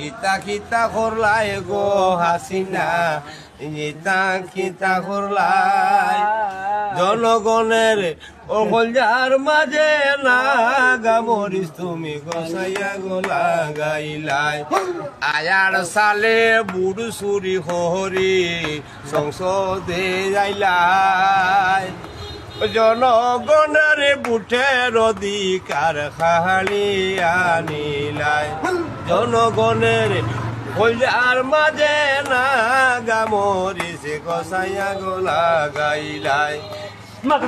কিতা কিতা করলাই গো হাসিনা, ইতা কিতা করলাই জনগণের অকলজার মাঝে না গামরিস তুমি গসাইয়া গোলা গাইলাই। আয়ার সালে বুড়ু সুরি হরি সংসদে যাইলাই, জনগণের বুটের অধিকার খালিয়া নিলাই। জনগণের কলজার মাঝে না গামরিস গসাইয়া গোলা গাইলাই।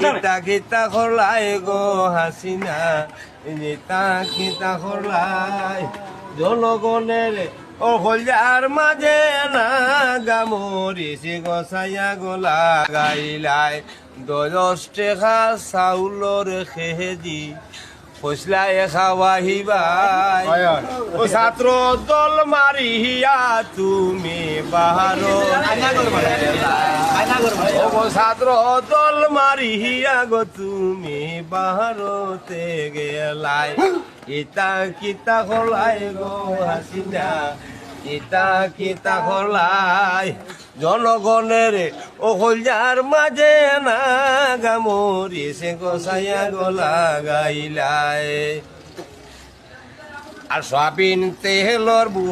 কিতা কিতা করলাই গো হাসিনা, কিতা কিতা করলাই জনগণের অকলজার মাঝে না গামরিস গসাইয়া গোলা গাইলাই। 10 টাকা চাউলর খেজি ফসলাই খাওয়াহিবাই, ও ছাত্র দল মারিয়া তুমি বাহার, ছাত্র দল মারিয়া গো তুমি বাহারতে গেলাই। ইতা কিতা হলাই গো হাসিনা, ইতা কিতা হলাই জনগণের অকলজার মাঝে না গামরিস গসাইয়া গোলা গাইলাই। আর সয়াবিন তেলর